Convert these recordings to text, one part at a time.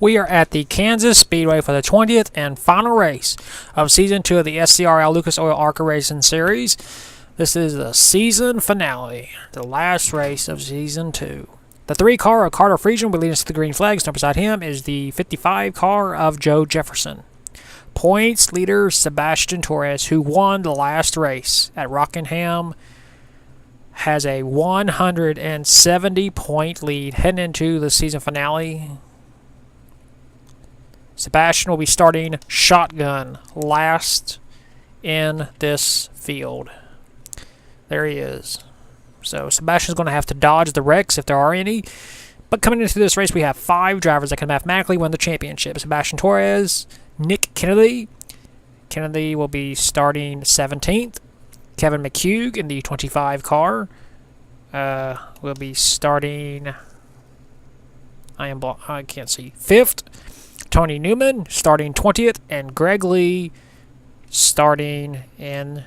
We are at the Kansas Speedway for the 20th and final race of Season 2 of the SCRL Lucas Oil ARCA Racing Series. This is the season finale, the last race of Season 2. The 3 car of Carter Friesian will lead us to the green flags. Now beside him is the 55 car of Joe Jefferson. Points leader Sebastian Torres, who won the last race at Rockingham, has a 170-point lead heading into the season finale. Sebastian will be starting shotgun last in this field. There he is. So Sebastian's going to have to dodge the wrecks if there are any. But coming into this race, we have 5 drivers that can mathematically win the championship. Sebastian Torres, Nick Kennedy. Kennedy will be starting 17th. Kevin McHugh in the 25 car will be starting... I can't see. 5th. Tony Newman starting 20th, and Greg Lee starting in...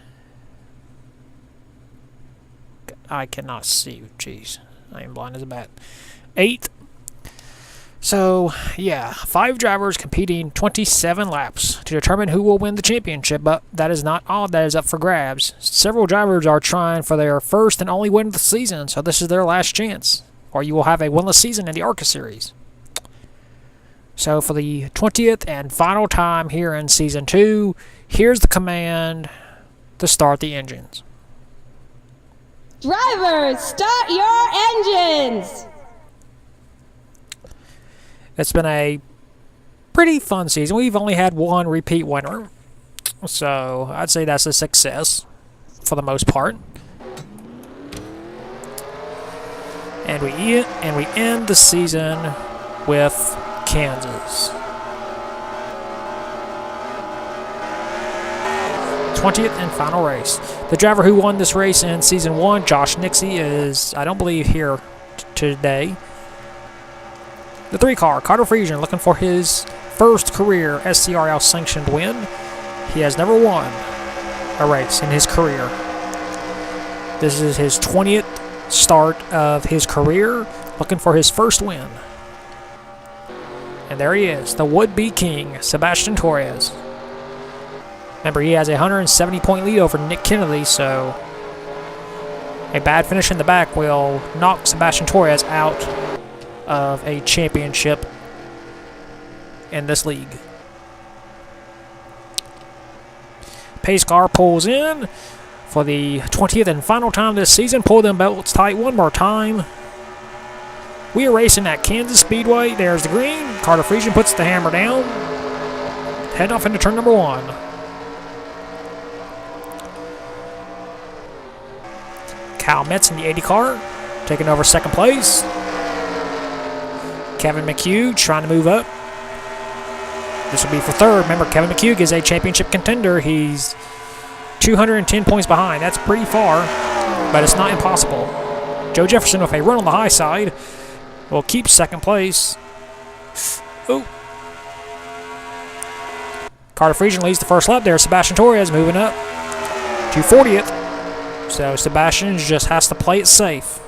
I cannot see. Jeez, I am blind as a bat. 8th. So, yeah, 5 drivers competing 27 laps to determine who will win the championship, but that is not all that is up for grabs. Several drivers are trying for their first and only win of the season, so this is their last chance, or you will have a winless season in the ARCA Series. So for the 20th and final time here in Season 2, here's the command to start the engines. Drivers, start your engines! It's been a pretty fun season. We've only had 1 repeat winner, so I'd say that's a success for the most part. And we end the season with Kansas. 20th and final race. The driver who won this race in Season 1, Josh Nixie, is, I don't believe, here today. The 3 car, Carter Friesian, looking for his first career SCRL sanctioned win. He has never won a race in his career. This is his 20th start of his career, looking for his first win. And there he is, the would-be king, Sebastian Torres. Remember, he has a 170-point lead over Nick Kennedy, so a bad finish in the back will knock Sebastian Torres out of a championship in this league. Pace car pulls in for the 20th and final time this season. Pull them belts tight one more time. We are racing at Kansas Speedway. There's the green. Carter Friesian puts the hammer down. Heading off into turn number 1. Kyle Metz in the 80 car, taking over second place. Kevin McHugh trying to move up. This will be for 3rd. Remember, Kevin McHugh is a championship contender. He's 210 points behind. That's pretty far, but it's not impossible. Joe Jefferson with a run on the high side will keep second place. Oh. Carter Friesian leads the first lap there. Sebastian Torres moving up to 40th. So Sebastian just has to play it safe,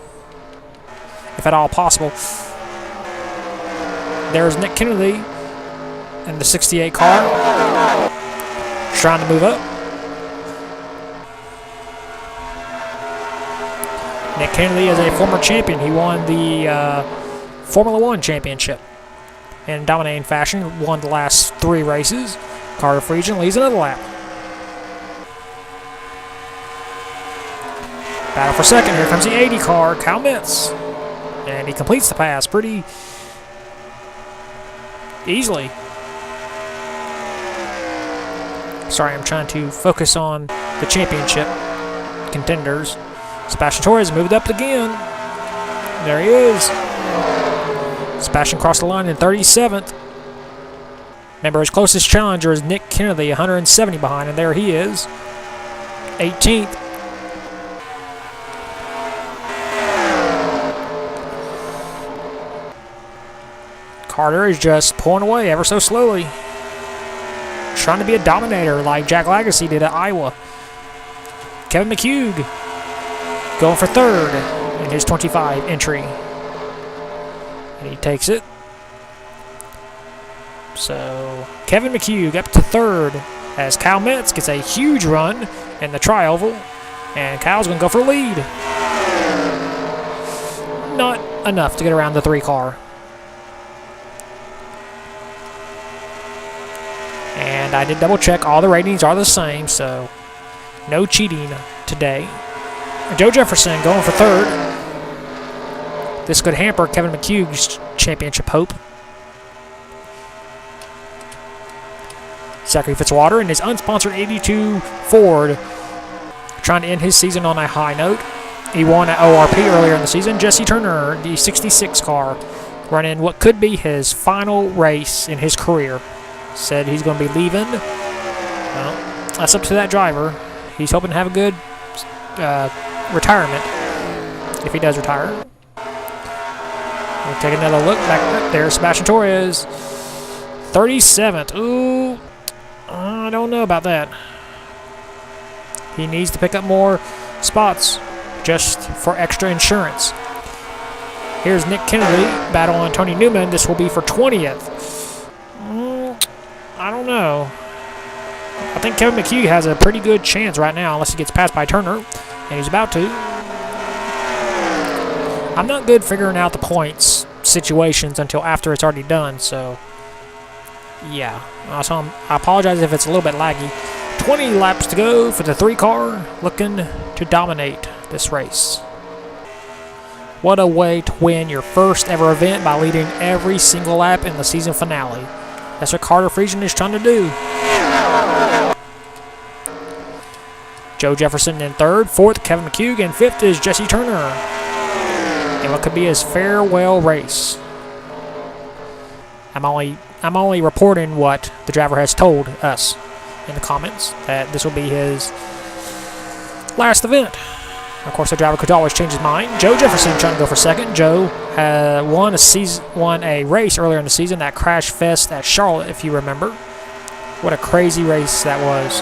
if at all possible. There's Nick Kennedy in the 68 car, trying to move up. Nick Kennedy is a former champion. He won the Formula 1 championship in dominating fashion, won the last 3 races. Carter Friesian leads another lap. Battle for second. Here comes the 80 car, Kyle Metz. And he completes the pass pretty easily. Sorry, I'm trying to focus on the championship contenders. Sebastian Torres moved up again. There he is. Sebastian crossed the line in 37th. Remember, his closest challenger is Nick Kennedy, 170 behind, and there he is, 18th. Carter is just pulling away ever so slowly, trying to be a dominator like Jack Lagasse did at Iowa. Kevin McHugh going for 3rd in his 25 entry. And he takes it. So Kevin McHugh up to third as Kyle Metz gets a huge run in the tri-oval. And Kyle's going to go for a lead. Not enough to get around the 3 car. And I did double check. All the ratings are the same, so no cheating today. Joe Jefferson going for third. This could hamper Kevin McHugh's championship hope. Zachary Fitzwater in his unsponsored 82 Ford, trying to end his season on a high note. He won at ORP earlier in the season. Jesse Turner, the 66 car, running what could be his final race in his career. Said he's going to be leaving. Well, that's up to that driver. He's hoping to have a good retirement if he does retire. We'll take another look back up there. Sebastian Torres, 37th. Ooh, I don't know about that. He needs to pick up more spots just for extra insurance. Here's Nick Kennedy battling Tony Newman. This will be for 20th. I don't know. I think Kevin McHugh has a pretty good chance right now, unless he gets passed by Turner, and he's about to. I'm not good figuring out the points situations until after it's already done, so yeah. So I apologize if it's a little bit laggy. 20 laps to go for the 3 car, looking to dominate this race. What a way to win your first ever event by leading every single lap in the season finale. That's what Carter Friesen is trying to do. Joe Jefferson in third, 4th Kevin McHugh, and 5th is Jesse Turner. And what could be his farewell race. I'm only reporting what the driver has told us in the comments, that this will be his last event. Of course, the driver could always change his mind. Joe Jefferson trying to go for second. Joe won a race earlier in the season, that Crash Fest at Charlotte, if you remember. What a crazy race that was.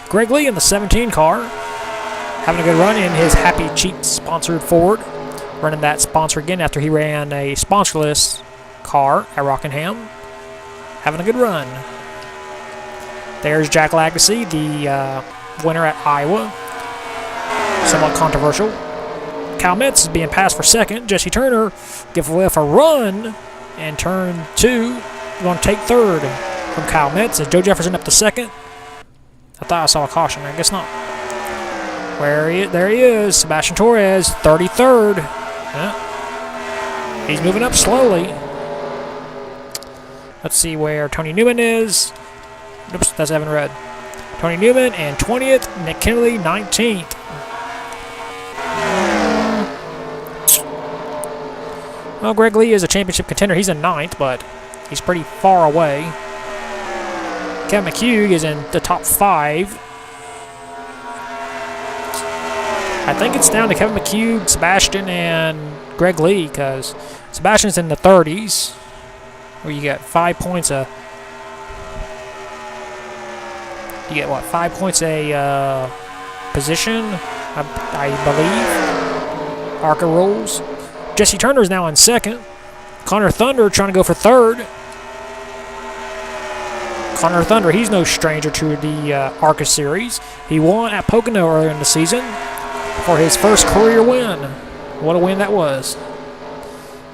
Greg Lee in the 17 car, having a good run in his Happy Cheats sponsored Ford. Running that sponsor again after he ran a sponsorless car at Rockingham. Having a good run. There's Jack Lagacy, the winner at Iowa. Somewhat controversial. Kyle Metz is being passed for second. Jesse Turner give away a run and turn 2. Going to take third from Kyle Metz. Is Joe Jefferson up to second? I thought I saw a caution. I guess not. There he is. Sebastian Torres, 33rd. He's moving up slowly. Let's see where Tony Newman is. Oops, that's Evan Rudd. Tony Newman and 20th. Nick Kennedy, 19th. Well, Greg Lee is a championship contender. He's in 9th, but he's pretty far away. Kevin McHugh is in the top 5. I think it's down to Kevin McHugh, Sebastian, and Greg Lee, because Sebastian's in the 30s, where you get 5 points a... You get, what, 5 points a position, I believe. ARCA rules. Jesse Turner is now in second. Connor Thunder trying to go for third. Connor Thunder, he's no stranger to the ARCA series. He won at Pocono earlier in the season for his first career win. What a win that was.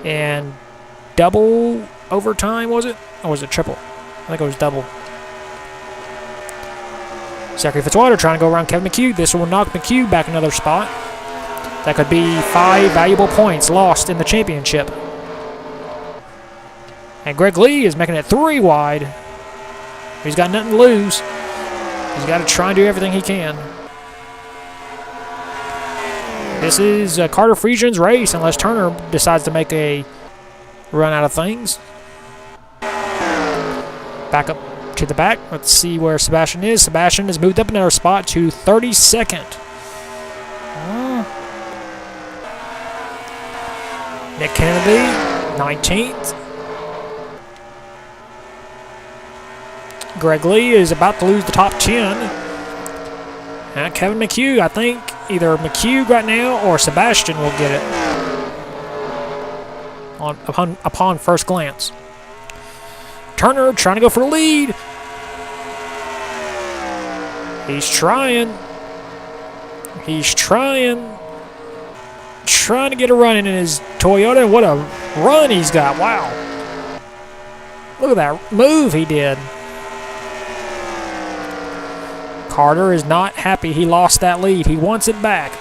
And double overtime, was it? Or was it triple? I think it was double. Zachary Fitzwater trying to go around Kevin McHugh. This will knock McHugh back another spot. That could be 5 valuable points lost in the championship. And Greg Lee is making it 3 wide. He's got nothing to lose. He's got to try and do everything he can. This is Carter Friesen's race, unless Turner decides to make a run out of things. Back up to the back. Let's see where Sebastian is. Sebastian has moved up another spot to 32nd. Nick Kennedy, 19th. Greg Lee is about to lose the top 10. And Kevin McHugh, I think either McHugh right now or Sebastian will get it. upon first glance. Turner trying to go for the lead. He's trying. He's trying to get a run in his Toyota. What a run he's got. Wow. Look at that move he did. Carter is not happy he lost that lead. He wants it back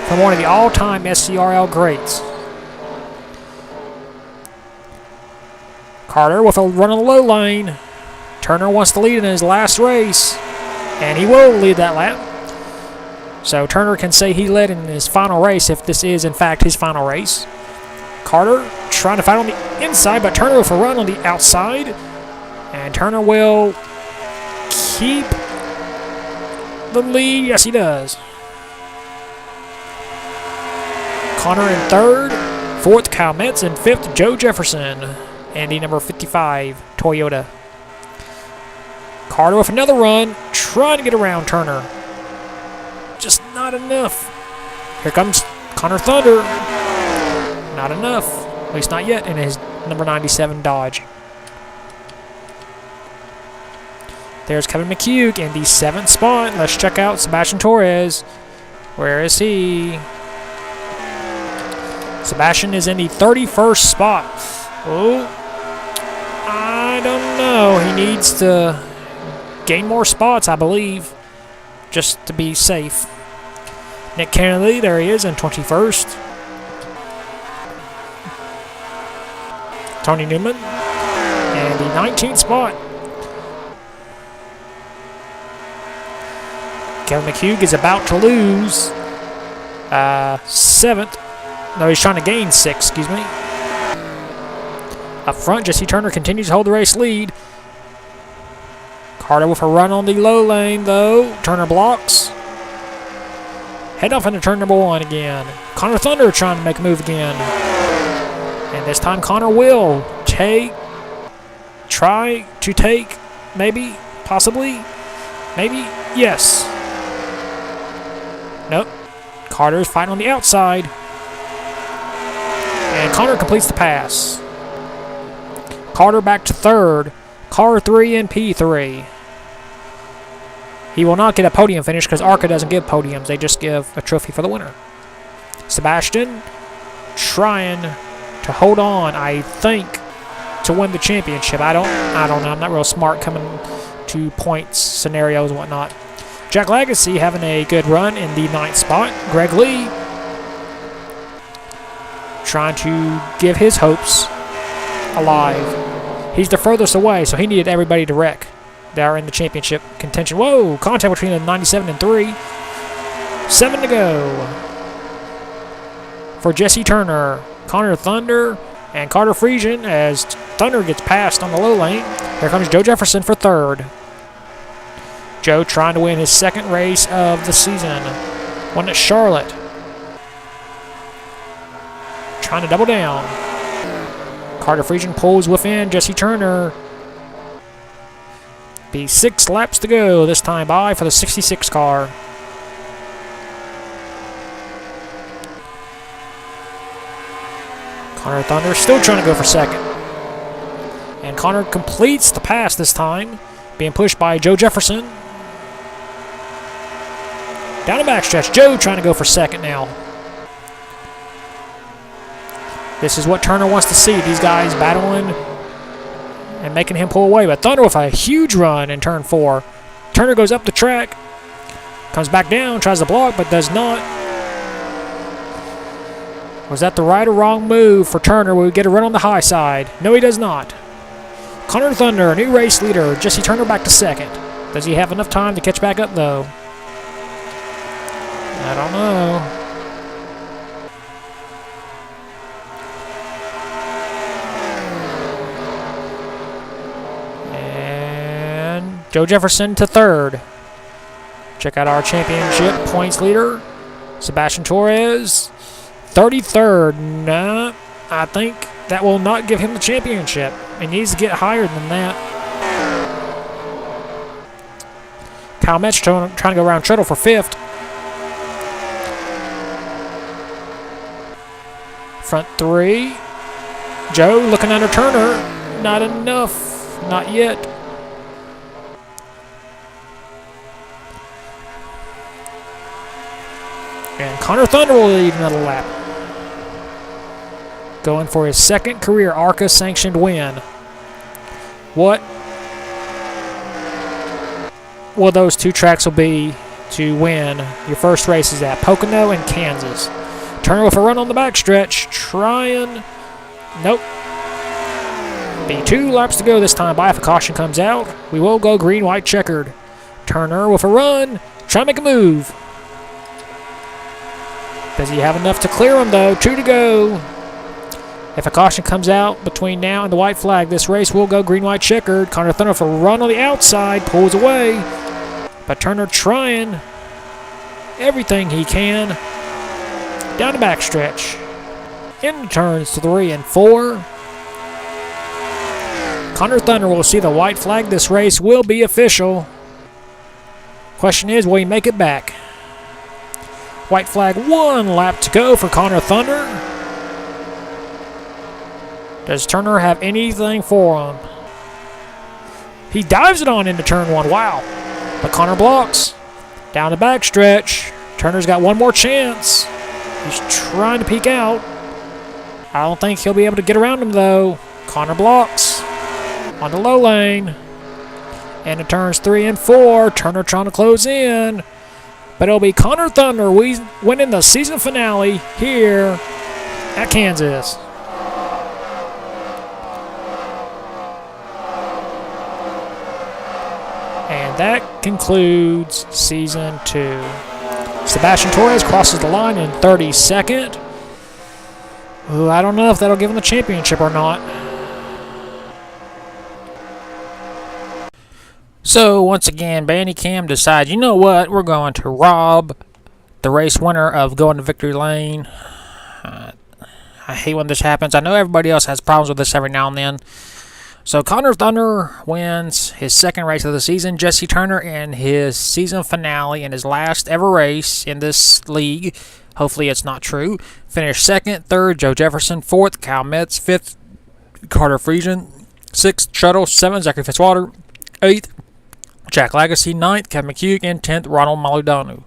from one of the all-time SCRL greats. Carter with a run on the low lane. Turner wants to lead in his last race, and he will lead that lap. So Turner can say he led in his final race if this is, in fact, his final race. Carter trying to fight on the inside, but Turner with a run on the outside. And Turner will keep the lead. Yes, he does. Connor in third. Fourth, Kyle Metz. And fifth, Joe Jefferson. Andy number 55, Toyota. Carter with another run, trying to get around Turner. Just not enough. Here comes Connor Thunder. Not enough. At least not yet in his number 97 Dodge. There's Kevin McHugh in the 7th spot. Let's check out Sebastian Torres. Where is he? Sebastian is in the 31st spot. Oh, I don't know. He needs to gain more spots, I believe, just to be safe. Nick Kennedy, there he is in 21st. Tony Newman in the 19th spot. Kevin McHugh is about to lose 7th. No, he's trying to gain 6th, excuse me. Up front, Jesse Turner continues to hold the race lead. Carter with a run on the low lane, though. Turner blocks. Head off into turn number 1 again. Connor Thunder trying to make a move again. And this time Connor will try to take, maybe, possibly, maybe, yes. Nope. Carter's fighting on the outside. And Connor completes the pass. Carter back to third. Car 3 and P3. He will not get a podium finish because ARCA doesn't give podiums. They just give a trophy for the winner. Sebastian trying to hold on, I think, to win the championship. I don't know. I'm not real smart coming to points, scenarios, and whatnot. Jack Legacy having a good run in the 9th spot. Greg Lee trying to give his hopes alive. He's the furthest away, so he needed everybody to wreck. They are in the championship contention. Whoa! Contact between the 97 and 3. 7 to go for Jesse Turner, Connor Thunder, and Carter Friesian as Thunder gets passed on the low lane. Here comes Joe Jefferson for third. Joe trying to win his 2nd race of the season. One at Charlotte. Trying to double down. Carter Friesian pulls within Jesse Turner. Be 6 laps to go this time by for the 66 car. Connor Thunder still trying to go for 2nd. And Connor completes the pass this time, being pushed by Joe Jefferson. Down the backstretch, Joe trying to go for 2nd now. This is what Turner wants to see. These guys battling and making him pull away. But Thunder with a huge run in turn 4. Turner goes up the track. Comes back down, tries to block, but does not. Was that the right or wrong move for Turner? Will we get a run on the high side? No, he does not. Connor Thunder, new race leader. Jesse Turner back to 2nd. Does he have enough time to catch back up, though? I don't know. Joe Jefferson to 3rd. Check out our championship points leader, Sebastian Torres, 33rd. Nah, I think that will not give him the championship. He needs to get higher than that. Kyle Metz trying to go around Treadle for 5th. Front 3. Joe looking under Turner. Not enough. Not yet. And Connor Thunder will lead another lap. Going for his second career ARCA sanctioned win. What will those two tracks will be to win your first races at Pocono and Kansas? Turner with a run on the backstretch. Trying. Nope. Be 2 laps to go this time. By if a caution comes out, we will go green, white, checkered. Turner with a run. Trying to make a move. Does he have enough to clear him, though? 2 to go. If a caution comes out between now and the white flag, this race will go green, white, checkered. Connor Thunder with a run on the outside. Pulls away. But Turner trying everything he can. Down the backstretch. In turns 3 and 4. Connor Thunder will see the white flag. This race will be official. Question is, will he make it back? White flag, 1 lap to go for Connor Thunder. Does Turner have anything for him? He dives it on into turn 1. Wow. But Connor blocks. Down the backstretch. Turner's got one more chance. He's trying to peek out. I don't think he'll be able to get around him, though. Connor blocks on the low lane. And it turns 3 and 4. Turner trying to close in. But it'll be Connor Thunder winning the season finale here at Kansas. And that concludes Season 2. Sebastian Torres crosses the line in 32nd. Ooh, I don't know if that'll give him the championship or not. So, once again, Bandicam decides, you know what, we're going to rob the race winner of going to victory lane. I hate when this happens. I know everybody else has problems with this every now and then. So, Connor Thunder wins his second race of the season. Jesse Turner in his season finale in his last ever race in this league. Hopefully it's not true. Finished second, third, Joe Jefferson, fourth, Kyle Metz, fifth, Carter Friesen, sixth, Shuttle, seventh, Zachary Fitzwater, eighth, Jack Lagacy, 9th, Kevin McHugh, and 10th, Ronald Maludanu.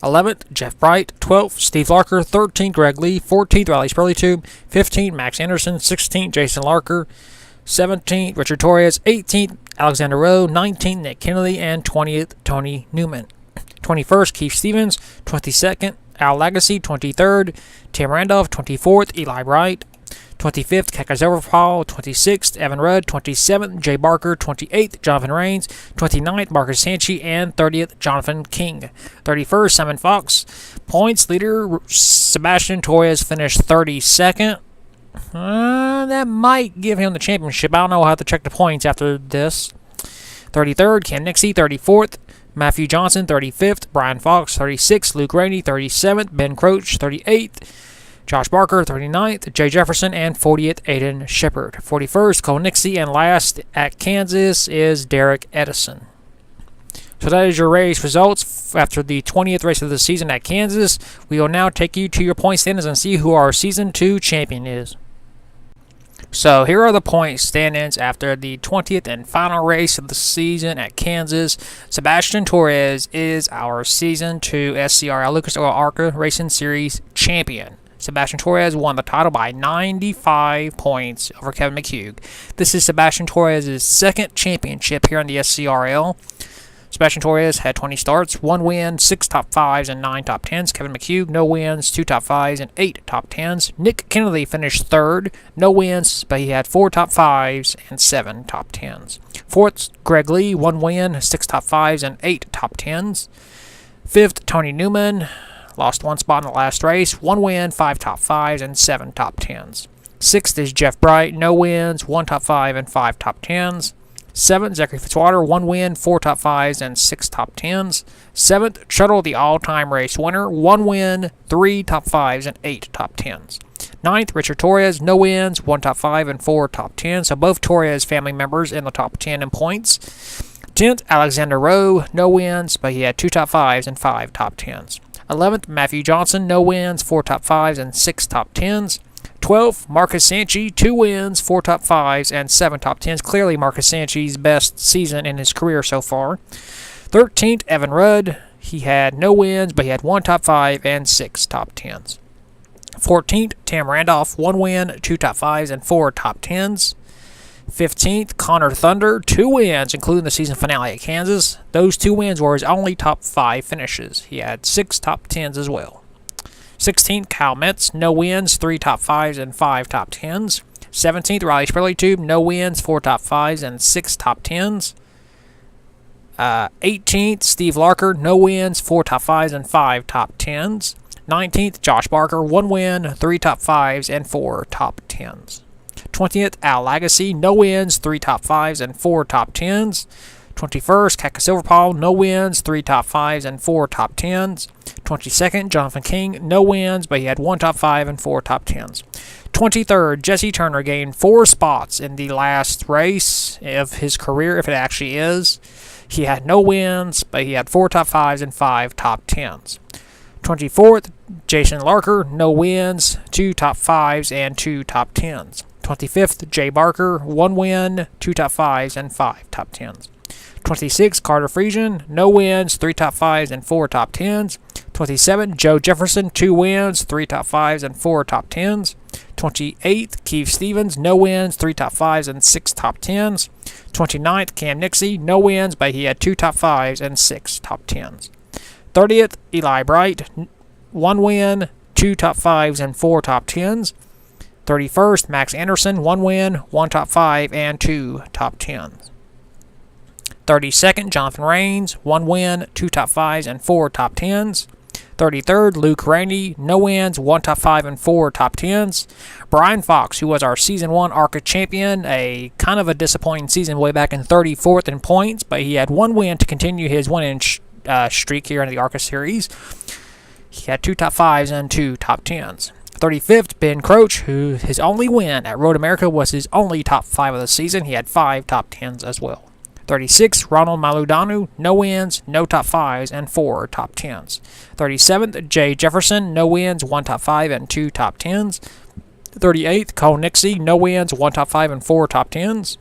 11th, Jeff Bright, 12th, Steve Larker, 13th, Greg Lee, 14th, Riley Spurley-Tube, 15th, Max Anderson, 16th, Jason Larker, 17th, Richard Torres, 18th, Alexander Rowe, 19th, Nick Kennedy, and 20th, Tony Newman. 21st, Keith Stevens, 22nd, Al Lagacy, 23rd, Tim Randolph, 24th, Eli Bright, 25th, Kaka Zerverpaul, 26th, Evan Rudd, 27th, Jay Barker, 28th, Jonathan Rains, 29th, Marcus Sanchi, and 30th, Jonathan King. 31st, Simon Fox. Points leader, Sebastian Torres finished 32nd. That might give him the championship. I don't know. I'll have to check the points after this. 33rd, Cam Nixie, 34th, Matthew Johnson, 35th, Brian Fox, 36th, Luke Rainey, 37th, Ben Croach, 38th, Josh Barker, 39th, Jay Jefferson, and 40th, Aiden Shepard. 41st, Cole Nixie, and last at Kansas is Derek Edison. So that is your race results after the 20th race of the season at Kansas. We will now take you to your point standings and see who our Season 2 champion is. So here are the point standings after the 20th and final race of the season at Kansas. Sebastian Torres is our Season 2 SCRL Lucas Oil ARCA Racing Series champion. Sebastian Torres won the title by 95 points over Kevin McHugh. This is Sebastian Torres' second championship here in the SCRL. Sebastian Torres had 20 starts, 1 win, 6 top 5s, and 9 top 10s. Kevin McHugh, no wins, 2 top 5s, and 8 top 10s. Nick Kennedy finished third, no wins, but he had 4 top 5s and 7 top 10s. Fourth, Greg Lee, 1 win, 6 top 5s, and 8 top 10s. Fifth, Tony Newman. Lost 1 spot in the last race. 1 win, 5 top 5s, and 7 top 10s. 6th is Jeff Bright. No wins, 1 top 5, and 5 top 10s. 7th, Zachary Fitzwater. 1 win, 4 top 5s, and 6 top 10s. 7th, Shuttle, the all-time race winner. 1 win, 3 top 5s, and 8 top 10s. 9th, Richard Torres. No wins, 1 top 5, and 4 top 10s. So both Torres family members in the top 10 in points. 10th, Alexander Rowe. No wins, but he had 2 top 5s and 5 top 10s. 11th, Matthew Johnson, no wins, 4 top 5s, and 6 top 10s. 12th, Marcus Sanchez, 2 wins, 4 top 5s, and 7 top 10s. Clearly Marcus Sanchez's best season in his career so far. 13th, Evan Rudd. He had no wins, but he had 1 top 5 and 6 top 10s. 14th, Tim Randolph, 1 win, 2 top 5s, and 4 top 10s. 15th, Connor Thunder, 2 wins, including the season finale at Kansas. Those 2 wins were his only top 5 finishes. He had 6 top 10s as well. 16th, Kyle Metz, no wins, 3 top 5s, and 5 top 10s. 17th, Riley Spurley-Tube, no wins, 4 top 5s, and 6 top 10s. 18th, Steve Larker, no wins, 4 top 5s, and 5 top 10s. 19th, Josh Barker, 1 win, 3 top 5s, and 4 top 10s. 20th, Al Lagasse, no wins, 3 top 5s, and 4 top 10s. 21st, Kaka Silverpaw, no wins, 3 top 5s, and 4 top 10s. 22nd, Jonathan King, no wins, but he had 1 top 5 and 4 top 10s. 23rd, Jesse Turner gained 4 spots in the last race of his career, if it actually is. He had no wins, but he had 4 top 5s and 5 top 10s. 24th, Jason Larker, no wins, 2 top 5s, and 2 top 10s. 25th, Jay Barker, 1 win, 2 top 5s, and 5 top 10s. 26th, Carter Friesian, no wins, 3 top 5s, and 4 top 10s. 27th, Joe Jefferson, 2 wins, 3 top 5s, and 4 top 10s. 28th, Keith Stevens, no wins, 3 top 5s, and 6 top 10s. 29th, Cam Nixie, no wins, but he had 2 top 5s and 6 top 10s. 30th, Eli Bright, 1 win, 2 top 5s, and 4 top 10s. 31st, Max Anderson, 1 win, 1 top 5, and 2 top 10s. 32nd, Jonathan Rains, 1 win, 2 top 5s, and 4 top 10s. 33rd, Luke Randy, no wins, 1 top 5 and 4 top 10s. Brian Fox, who was our Season 1 ARCA champion, a kind of a disappointing season way back in 34th in points, but he had 1 win to continue his win streak here in the ARCA series. He had 2 top 5s and 2 top 10s. 35th, Ben Croach, who his only win at Road America was his only top 5 of the season. He had 5 top 10s as well. 36th, Ronald Maludanu, no wins, no top 5s, and 4 top 10s. 37th, Jay Jefferson, no wins, 1 top 5, and 2 top 10s. 38th, Cole Nixie, no wins, 1 top 5, and 4 top 10s.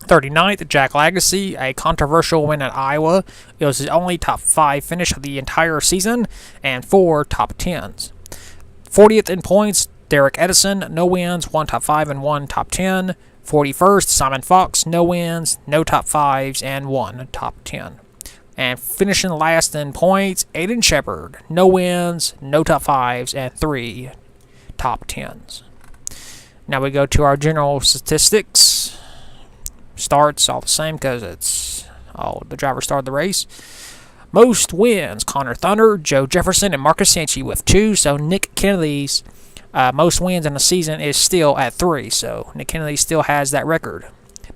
39th, Jack Lagasse, a controversial win at Iowa. It was his only top 5 finish of the entire season, and 4 top 10s. 40th in points, Derek Edison, no wins, 1 top 5, and 1 top 10. 41st, Simon Fox, no wins, no top 5s, and 1 top 10. And finishing last in points, Aiden Shepard, no wins, no top 5s, and 3 top 10s. Now we go to our general statistics. Starts all the same because it's all the drivers started the race. Most wins, Connor Thunder, Joe Jefferson, and Marcus Sanchez with 2. So Nick Kennedy's most wins in the season is still at 3. So Nick Kennedy still has that record.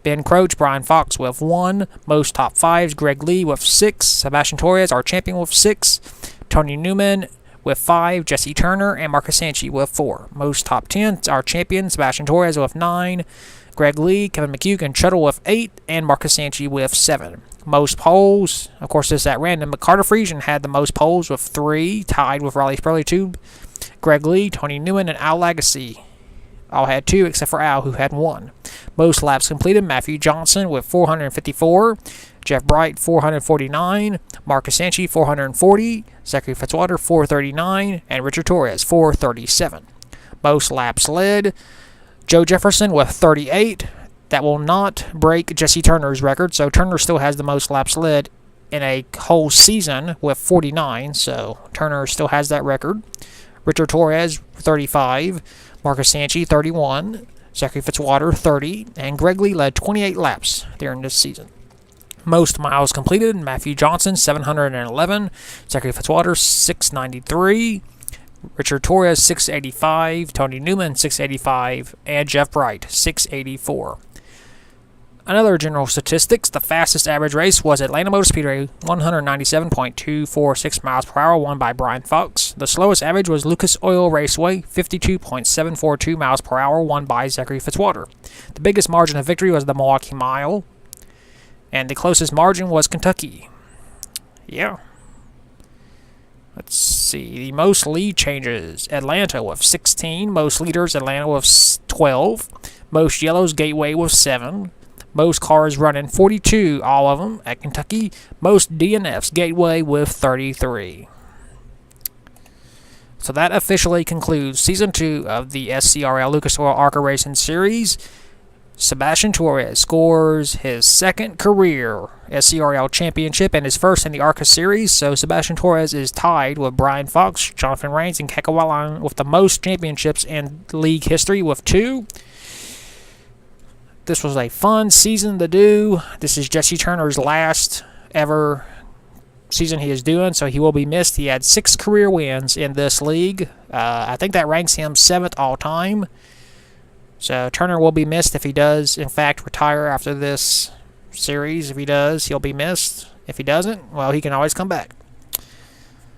Ben Croach, Brian Fox with 1. Most top 5s, Greg Lee with 6. Sebastian Torres, our champion, with 6. Tony Newman with 5. Jesse Turner and Marcus Sanchez with 4. Most top 10s, our champion, Sebastian Torres with 9. Greg Lee, Kevin McHugh, and Shuttle with 8. And Marcus Sanchez with 7. Most poles, of course, this is at random, but Carter Friesian had the most poles with 3, tied with Riley Spurley-Tube. Greg Lee, Tony Newman, and Al Lagasse all had 2, except for Al, who had 1. Most laps completed, Matthew Johnson with 454, Jeff Bright 449, Marcus Sanchez 440, Zachary Fitzwater 439, and Richard Torres 437. Most laps led, Joe Jefferson with 38. That will not break Jesse Turner's record, so Turner still has the most laps led in a whole season with 49, so Turner still has that record. Richard Torres, 35, Marcus Sanchez, 31, Zachary Fitzwater, 30, and Greg Lee led 28 laps during this season. Most miles completed, Matthew Johnson, 711, Zachary Fitzwater, 693, Richard Torres, 685, Tony Newman, 685, and Jeff Bright, 684. Another general statistics, the fastest average race was Atlanta Motor Speedway, 197.246 miles per hour, won by Brian Fox. The slowest average was Lucas Oil Raceway, 52.742 miles per hour, won by Zachary Fitzwater. The biggest margin of victory was the Milwaukee Mile, and the closest margin was Kentucky. Yeah. Let's see. The most lead changes, Atlanta with 16. Most leaders, Atlanta with 12. Most yellows, Gateway with 7. Most cars running, 42, all of them at Kentucky. Most DNFs, Gateway with 33. So that officially concludes Season 2 of the SCRL Lucas Oil ARCA Racing Series. Sebastian Torres scores his second career SCRL championship and his first in the ARCA Series. So Sebastian Torres is tied with Brian Fox, Jonathan Rains, and Keke Wallin with the most championships in league history with 2. This was a fun season to do. This is Jesse Turner's last ever season he is doing, so he will be missed. He had 6 career wins in this league. I think that ranks him 7th all time. So Turner will be missed if he does, in fact, retire after this series. If he does, he'll be missed. If he doesn't, well, he can always come back.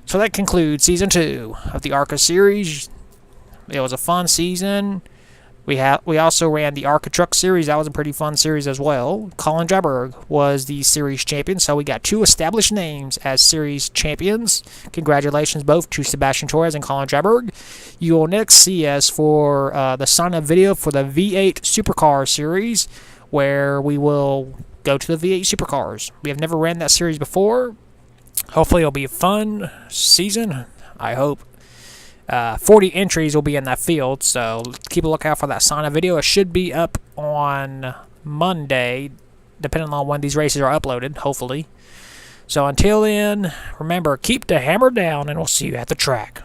So that concludes Season 2 of the ARCA Series. It was a fun season. We also ran the ARCA Truck Series. That was a pretty fun series as well. Colin Dryberg was the series champion, so we got 2 established names as series champions. Congratulations both to Sebastian Torres and Colin Dryberg. You will next see us for the sign-up video for the V8 Supercar Series, where we will go to the V8 Supercars. We have never ran that series before. Hopefully it'll be a fun season, I hope. 40 entries will be in that field, so keep a lookout for that sign-up video. It should be up on Monday, depending on when these races are uploaded, hopefully. So until then, remember, keep the hammer down, and we'll see you at the track.